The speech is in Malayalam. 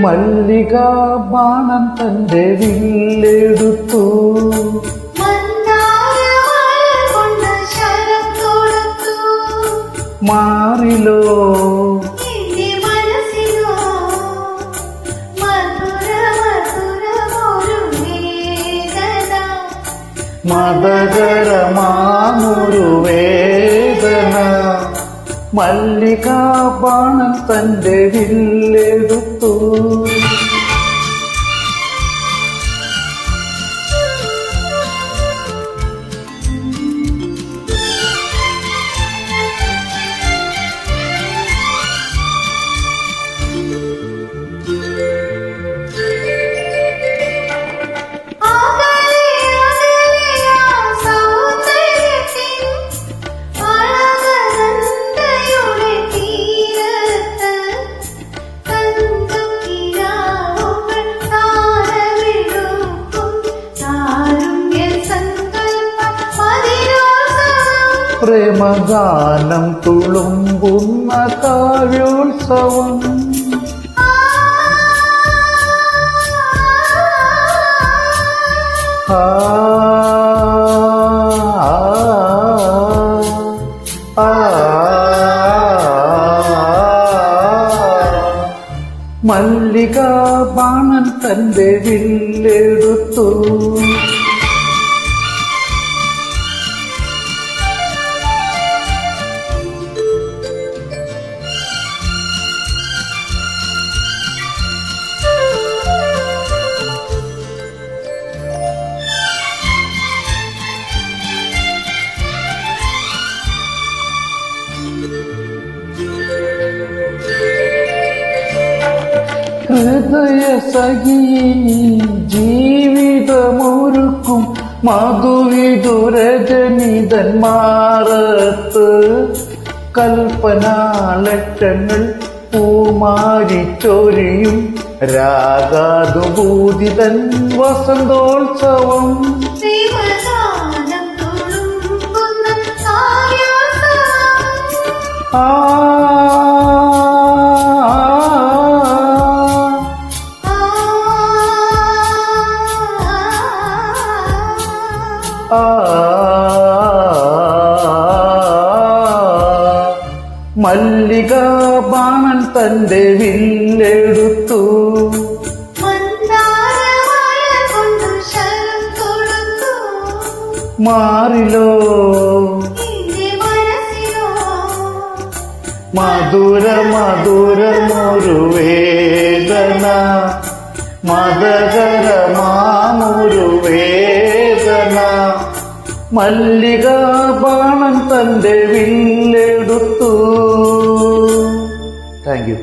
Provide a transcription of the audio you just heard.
മല്ലികാ ബാണം തന്റെ വില്ലെടുത്തു. മാറിലോ മതകരമാമൊരു വേദന. മല്ലികാ ബാണം തന്റെ വില്ലെടുത്തു. പ്രേമഗാനം തുളുമ്പുന്ന കാവ്യോത്സവം. മല്ലികാ ബാണൻ തന്റെ വില്ലെടുത്തു. ഹൃദയ സഖിനി ജീവിതമൊരുക്കും മധുവിധുരജനിതന്മാരത്ത്. കൽപ്പനാലക്ഷങ്ങൾ പൂമാരിച്ചൊരിയും രാഗാനുഭൂതിതൻ വസന്തോത്സവം. മല്ലികാ ബാണൻ തന്റെ വില്ലെടുത്തു. മാറിലോ മധുര മധുരമൊരു വേദന. മതകരമാമൊരു വേദന. മല്ലികാ ബാണൻ തന്റെ വില്ലെടുത്തു. Thank you.